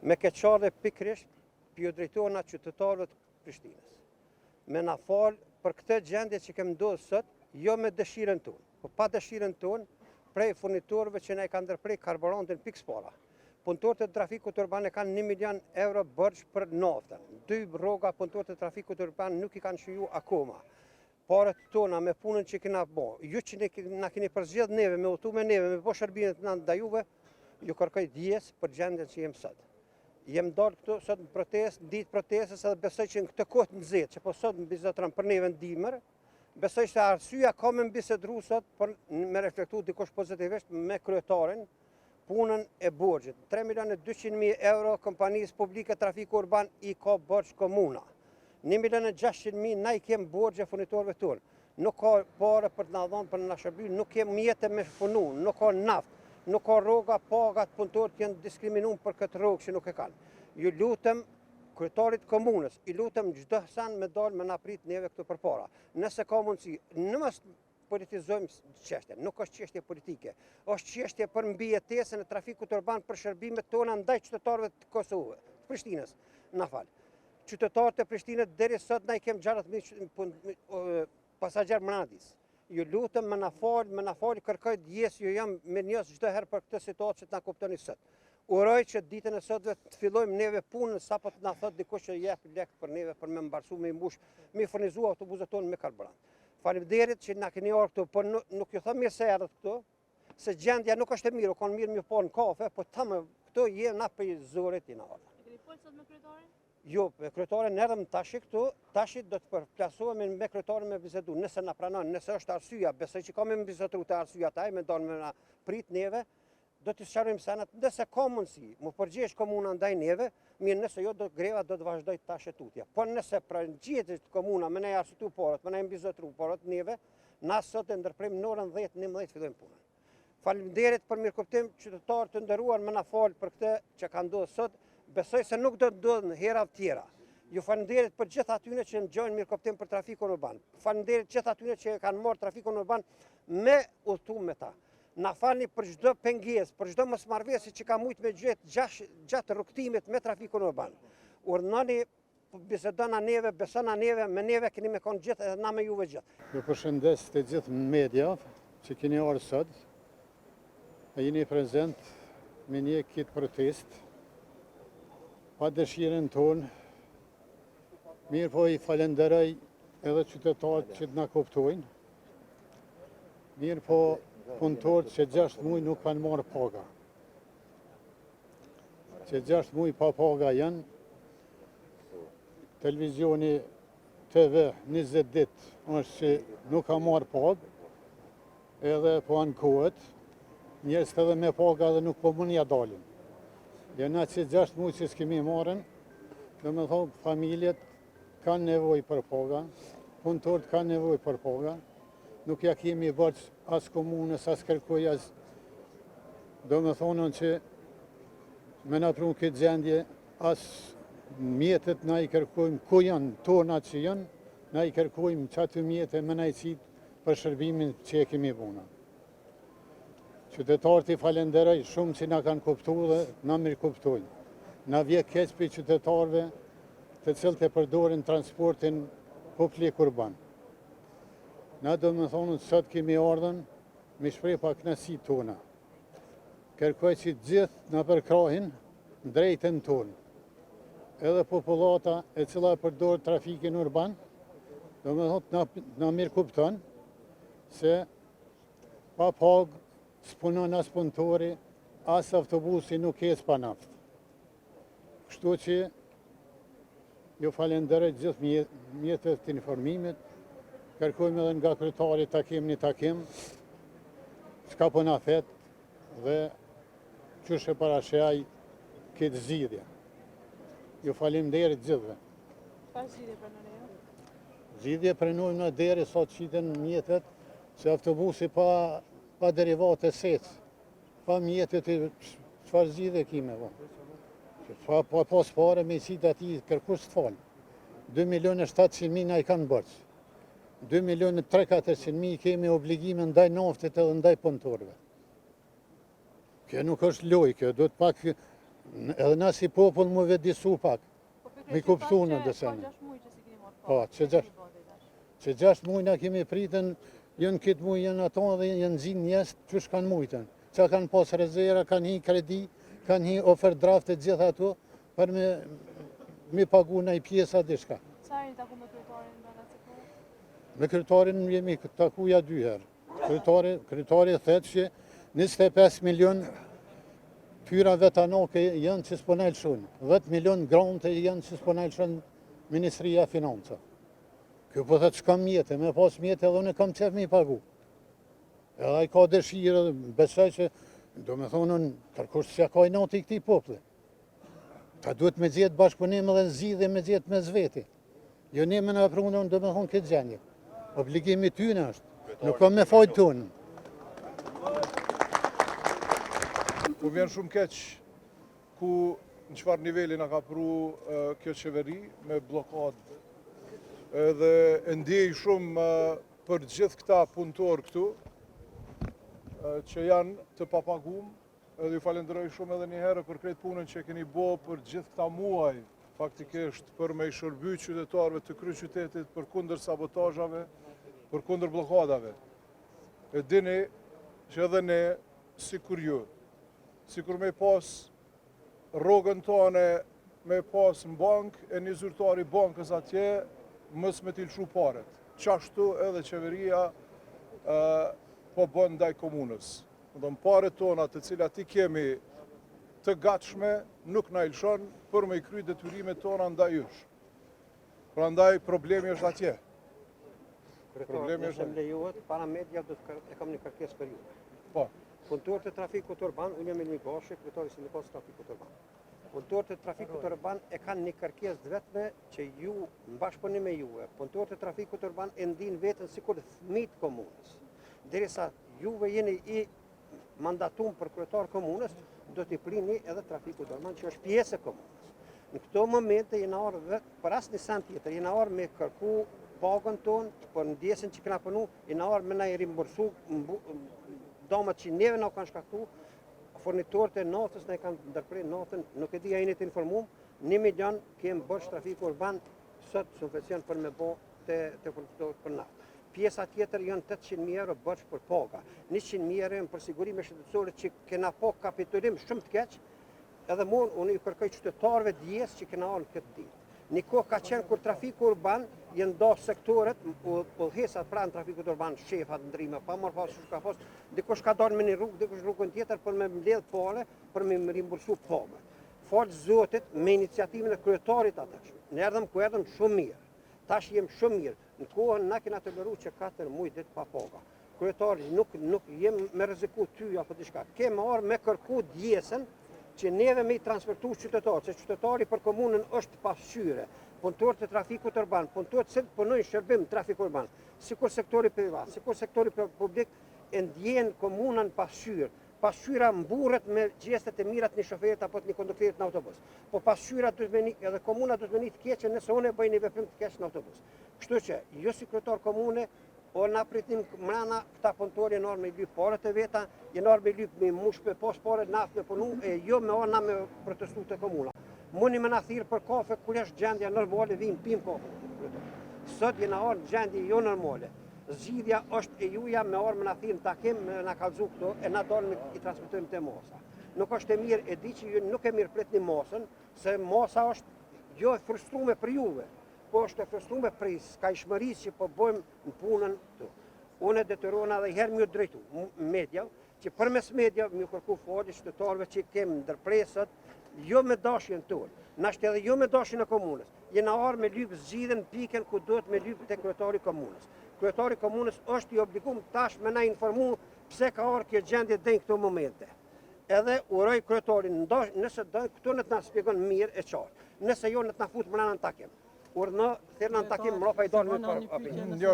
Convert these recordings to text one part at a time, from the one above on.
me keqardhje pikërisht për drejtorëna qytetarëve të Prishtinës. Me na falë për këtë gjendje që kemi ndodhur sot, jo me dëshirën tonë, por pa dëshirën tonë prej furnitorëve që na e kanë ndërprej karburantin pikë para. Punëtorët e trafikut urban e kanë 1 milion euro borxh për naftën. 2 rroga punëtorët e trafikut urban nuk i kanë shiju akoma. Parat tona me punën që kena bo, ju që na keni përzgjedh neve, me udhtu me neve, me bo shërbimet na ndajuve, ju kërkoj dijes për gjendjen që jem sot. Jem dalë këtu sot në protest, ditë protestës edhe besoj që në këtë kohë të nxehtë, që po sot në bizotran për neve në dimër, besoj se arsyeja ka me bisedru sot, por me reflektu dikush pozitivisht me kryetarin, punën e borxhit. 3.200.000 euro kompanisë publike trafiku urban i ka borxh komuna. 1.600.000 na i kem borxhe furnitorëve tonë. Nuk ka pare për të na dhënë për na shërby, nuk kem mjete me punu, nuk ka naftë, nuk ka rroga, pagat punëtorët janë diskriminuar për këtë rrogë që nuk e kanë. Ju lutem kryetarit komunës, i lutem çdo sen me dalë me na prit neve këtu përpara. Nëse ka mundësi, në mos politizojmë çështjen, nuk është çështje politike, është çështje për mbijetesën e trafikut urban për shërbimet tona ndaj qytetarëve të Kosovës, të Prishtinës. Na fal. Qytetarët e Prishtinës deri sot na i kem 60.000 pasagjerë mradis. Ju lutem më na fal, kërkoj dijes, ju jam mirënjohës çdo herë për këtë situatë që na kuptoni sot. Uroj që ditën e sotme të fillojmë neve punën sapo të na thot dikush që jep lek për neve për me mbarsu me mbush, me furnizua autobuset tonë me karburant. Faleminderit që na keni ardhur këtu, por nuk ju them mirë se erdhët këtu, se gjendja nuk është e mirë, kanë mirë më pa në kafe, po thamë këtu jemi na për zorit i na ardhur. E keni folur sot me kryetarin? Jo, me kryetarin erdhëm tash këtu, tash do të përplasohemi me kryetarin me bisedu, nëse na pranon, nëse është arsyeja, besoj që kam me bisedu të arsyeja taj, me dalë me na prit neve, do të sqarojmë sanat, nëse ka mundësi, më përgjesh komuna ndaj neve, mirë nëse jo, greva do të vazhdoj të tashetutja. Po nëse përgjesh komuna, me ne arsitu porët, me ne mbizotru porët neve, na sot e ndërprim në orën 10-11 fillojmë punën. Faleminderit për mirëkuptim, qytetarë të nderuar, më na falë për këtë që ka ndodhur sot, besoj se nuk do të ndodhë në hera tjera. Ju faleminderit për gjithë atyre që ngjojnë mirëkuptim për trafikun urban. Faleminderit gjithë atyre që kanë marrë trafikun urban me udhëtim me ta. Na falni për çdo pengesë, për çdo mosmarrëveshje që ka mujt me gjatë rrugtimit me trafikun urban. Urdhënoni bisedona neve, besona neve, me neve keni me konë gjithë edhe na me juve gjithë. Ju përshëndes të gjithë media që keni ardhur sot. Jeni prezent me një kit protest. Pa dëshirën tonë, mirë po i falenderoj edhe qytetarët që na kuptojnë. Mirë po punëtorët që 6 muaj nuk kanë marrë paga. Që 6 muaj pa paga janë, televizioni TV 20 ditë është që nuk ka marrë pagë, edhe po ankohet, njerëzit edhe me paga dhe nuk po mund ja dalin. Jena që 6 muaj që s'kemi marrën, dhe me thonë familjet kanë nevojë për paga, punëtorët kanë nevojë për paga, nuk ja kemi borxh as komunës, as kërkoj, as do me thonën që me na prunë këtë gjendje, as mjetët na i kërkojmë ku janë tona që janë, na i kërkojmë që aty mjetët me na i qitë për shërbimin që e kemi buna. Qytetarët i falenderoj shumë që na kanë kuptu dhe na mirë kuptojnë. Na vje keq për qytetarëve të cilët e përdorin transportin publik urban. Na do me thonë sot kemi ardhën me shpreh pa kënaqësi tona. Kërkoj që gjithë na përkrahin drejtën tonë. Edhe popullata e cila përdor trafikin urban, do me thonë na mirë kupton se pa pagë s'punon as punëtori, as autobusi nuk ecë pa naftë. Kështu që ju falenderoj gjithë mjetët të informimit, kërkojmë edhe nga kryetari takim një takim, çka po na thet dhe qysh e parashaj këtë zgjidhje. Ju faleminderit gjithëve. Çfarë zgjidhje pranoni ju? Zgjidhje pranojmë na deri sa të qiten mjetet, se autobusi pa derivate sec, pa mjetet çfarë zgjidhje kime po. Pa pas pare me qitë ati kërkush të falë. 2.700.000 na i kanë borxh. 2.300.000 kemi obligime ndaj naftit edhe ndaj punëtorëve. Kjo nuk është lojë, kjo do të pak Edhe na si popull mu vedisu pak. Mi kuptu në dësene. Po 6 muaj që si keni marrë Po, që 6 muaj na kemi pritën, jënë këtë muaj jënë ato dhe jënë zinë njësë që shkanë mujtën. Që kanë pos rezera, kanë hi kredi, kanë hi overdraft e gjitha ato, për me pagu në i pjesa dishka. Sa herë taku me kryetarin nga Cikura? Me kryetarin jemi takuja 2 herë. Kryetari thetë që 25 milion pyra vetanoke janë që s'ponajlë shumë. 10 milion grante janë që s'ponajlë shumë Ministria Financa. Kjo po thëtë shkam mjetë, me pas mjetë edhe unë kam qef me i pagu. Edhe i ka dëshirë, besoj që, do me thonën, tërkusht që ka i natë i këti popli. Ta duhet me gjithë bashkëpunim edhe zgjidhje me gjithë me zveti. Jo ne me në prunën, do me thonë këtë gjenje. Obligimi tyne është, nuk kam me fajtë tonë. Po vjen shumë keq ku në çfarë niveli na ka pru kjo qeveri me blokadë. Edhe e ndjej shumë për gjithë këta punëtorë këtu që janë të papagum, edhe ju falenderoj shumë edhe një herë për këtë punën që keni bo për gjithë këta muaj, faktikisht për me i shërby qytetarëve të kryeqytetit për kundër sabotajave, për kundër blokadave. E dini që edhe ne, sikur ju, sikur me pas rrogën tone me pas në bankë, e një zyrtari bankës atje, mës me t'ilshu paret. Qashtu edhe qeveria po bën ndaj komunës. Në paret tona të cilat i kemi të gatshme, nuk na ilshon për me i kry detyrimet tona ndaj ysh. Pra ndaj problemi është atje. Problemi është më lejohet, para media do të e kam një kërkesë për ju. Po. Punëtorët e trafikut urban, unë jam Elmi Goshi, kryetari i sindikatës trafikut urban. Punëtorët e trafikut urban e kanë një kërkesë të vetme që ju, në bashkëpunim me juve, punëtorët e trafikut urban e ndin veten sikur fëmijë komunës. Derisa juve jeni i mandatum për kryetar komunës, do t'i plini edhe trafikut urban që është pjesë e komunës. Në këto momente jena orë për asnjë sent tjetër, jena orë me kërku pagën tonë, për ndjesën që kena punu, jena orë me na i rimbursu damat që neve na kanë shkaktu, fornitorët e natës na i kanë ndërprer natën, nuk e di a jeni të informuar, 1 milion kemë bërsh trafiku urban sot subvencion për me bo të fornitorët për natë. Pjesa tjetër janë 800.000 euro bërsh për paga, 100.000 euro për sigurime shëndetësore që kena po kapitulim shumë të keq, edhe unë i kërkoj qytetarëve djes që kena arë këtë ditë. Një kohë ka qenë kur trafiku urban jenë do sektoret, udhëhesat pranë trafikut urban, shefat, ndrime, pa marrë pas ka pas, dikush ka dalë me një rrugë, dikush rrugën tjetër për me mbledh pale, për me rimbursu pagë. Falë Zotit me iniciativën e kryetarit atësh. Ne erdhëm ku erdhëm shumë mirë. Tash jem shumë mirë. Në kohën na kena toleruar që 4 muaj ditë pa paga. Kryetari nuk jem me rreziku ty apo diçka. Kemë marrë me kërku djesën që neve me i transfertu qytetarë, që qytetari për komunën është pasqyre, punëtorët e trafikut urban, punëtorët që punojnë shërbim trafik urban, sikur sektori privat, sikur sektori publik, e ndjenë komunën pasqyre. Pasqyra mburret me gjestet e mirat një shoferit apo të një konduktorit në autobus. Po pasqyra edhe komuna do të venit keqe nëse unë e bëj një veprim të keq në autobus. Kështu që, jo si kryetar komune, o na pritim mrena këta punëtori jenë orë me lyp parët e veta, jenë orë me lyp me mush me pas parët naft me punu, e jo me orë na me protestu të komuna. Muni me na thirë për kafe, kur është gjendja normale, vim pim kafe. Sot jena orë gjendje jo normale. Zgjidhja është e juja me orë me na thirë në takim, me na kalzu këto, e na dalë me i transmitojmë të masa. Nuk është e mirë, e di që ju nuk e mirë prit një masën, se masa është jo e frustrume për juve. Po është e frustrume prej skajshmërisë që po bëjmë në punën të. Unë e detyrona dhe herë mjë drejtu media, që përmes media mjë kërku falje qytetarëve që kemë ndërpresët, jo me dashjen tonë, nashtë edhe jo me dashjen e komunës. Jena arë me lypë zgjidhen piken ku duhet me lypë të kryetari komunës. Kryetari komunës është i obligum tash me na informu pse ka arë kjo gjendje dhe në këto momente. Edhe uroj kryetarin, nëse këtu në të na shpjegon mirë e qartë, nëse jo në të na futë më në takim. Urna, thërë në takim mrapa i dalë me për Jo,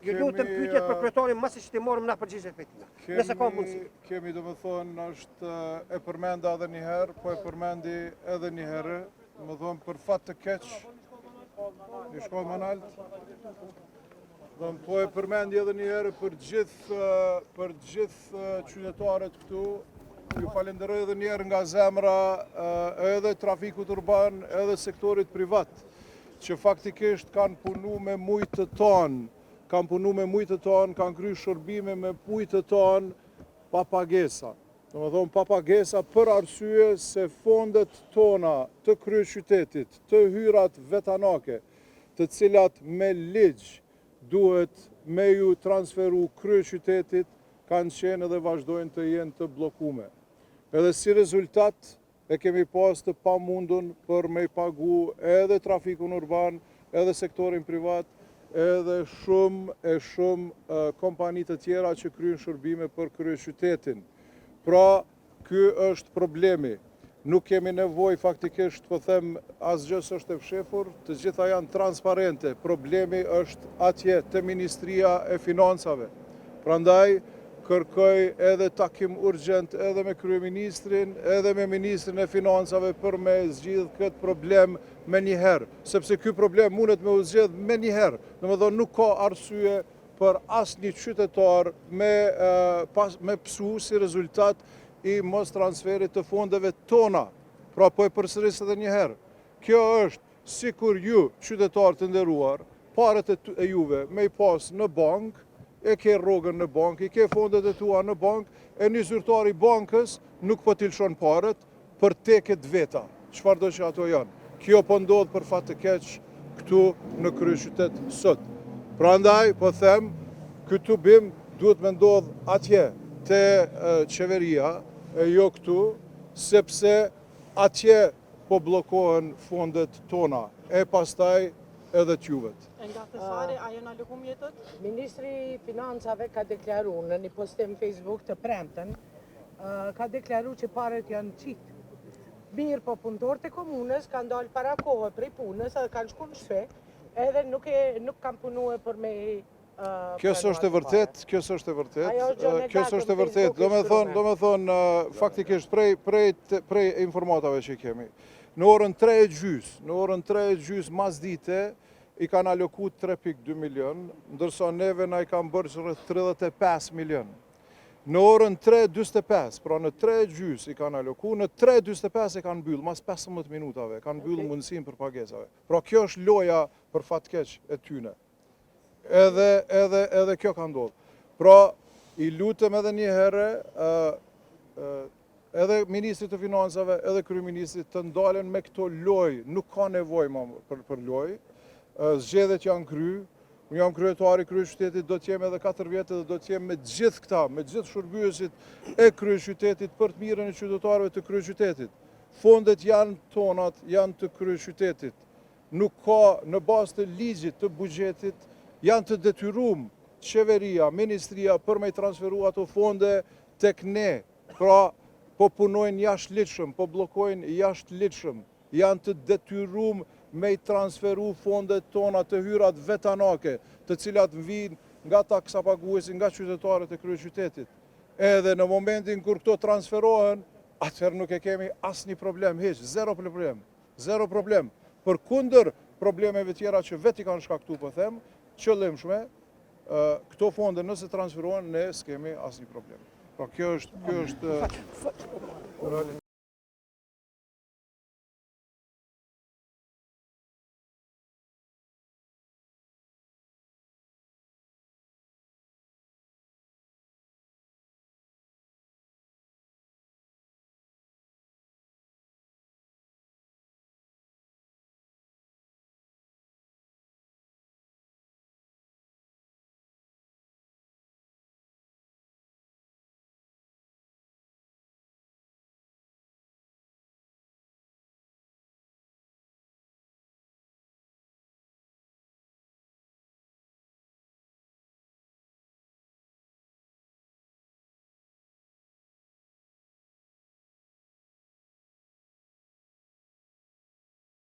ju lutëm pyetjet për kryetarin masi që ti morëm na përgjigjet për tina. Nëse ka mundësi. Kemi do më thonë është e përmenda edhe një herë, po e përmendi edhe një herë, më thonë për fat të keq, një shkoj më naltë, po e përmendi edhe një herë për gjithë qytetarët këtu, ju falenderoj edhe njerë nga zemra edhe trafikut urban, edhe sektorit privat, që faktikisht kanë punu me mujtë të tonë, kanë kry shërbime me mujtë të tonë pa pagesa. Do më thonë pa pagesa për arsye se fondet tona të kryeqytetit, të hyrat vetanake, të cilat me ligj duhet me ju transferu kryeqytetit, kanë qenë dhe vazhdojnë të jenë të blokume. Edhe si rezultat e kemi pas të pamundun për me pagu edhe trafikun urban, edhe sektorin privat, edhe shumë kompani të tjera që kryen shërbime për kryeqytetin. Pra, ky është problemi. Nuk kemi nevoj faktikisht, po them, asgjë s'është e fshehur, të gjitha janë transparente. Problemi është atje te Ministria e Financave. Prandaj, kërkoj edhe takim urgjent edhe me kryeministrin, edhe me ministrin e Financave për me zgjidh këtë problem me njëherë. Sepse ky problem mundet me u zgjidh me njëherë. Domethënë nuk ka arsye për asnjë qytetar me psu si rezultat i mos transferit të fondeve tona. Pra po e përsëris edhe njëherë. Kjo është sikur ju, qytetar të nderuar, paret e juve me i pas në bank, e ke rrogën në bank, i ke fondet e tua në bank, e një zyrtar i bankës nuk po t'i lshon paret për teket veta, çfarëdo që ato janë. Kjo po ndodh për fat të keq këtu në kryeqytet sot. Prandaj po them, ky tubim duhet me ndodh atje te qeveria, e jo këtu, sepse atje po bllokohen fondet tona, e pastaj edhe t'juvet. Nga Thesari, a janë alokum jetët? Ministri i Financave ka deklaru në një postim Facebook të premten, ka deklaru që paret janë qitë. Mirë po punëtorët e komunës kanë dalë para kohë prej punës edhe kanë shku në shtëpi, edhe nuk kanë punuar për me Kjo s'është e vërtet, kjo s'është e vërtet. Do me thonë, faktikisht prej informatave që kemi. Në orën 3:30 mas dite, i kanë aloku 3.2 milion, ndërsa neve na i kanë bërë rreth 35 milion. Në orën 3:45, pra në 3:30 i kanë aloku, në 3:45 i kanë mbyllë, mas 15 minutave, kanë mbyllë mundësinë për pagesave. Pra kjo është loja për fat keq e tyne. Edhe kjo ka ndodhur. Pra, i lutem edhe një herë, edhe Ministrit të Financave, edhe Kryeministrit të ndalen me këto lojë, nuk ka nevojë për lojë. Zgjedhjet janë kry, unë jam kryetari i kryeqytetit, do t'jem edhe 4 vjetë dhe do t'jem me gjithë këta, me gjithë shërbyesit e kryeqytetit për të mirën e qytetarëve të kryeqytetit. Fondet janë tonat, janë të kryeqytetit. Nuk ka në bazë të ligjit të buxhetit, janë të detyruar qeveria, ministria për me transferu ato fonde tek ne. Pra, po punojnë jashtëligjshëm, po bllokojnë jashtëligjshëm, janë të detyruar me i transferu fondet tona të hyrat vetanake, të cilat vijnë nga taksapaguesi, nga qytetarët e kryeqytetit. Edhe në momentin kur këto transferohen, atëherë nuk e kemi asnjë problem hiç, zero problem. Përkundër problemeve tjera që vetë i kanë shkaktuar, po them, qëllimshme, këto fonde nëse transferohen, ne s'kemi asnjë problem. Pra kjo është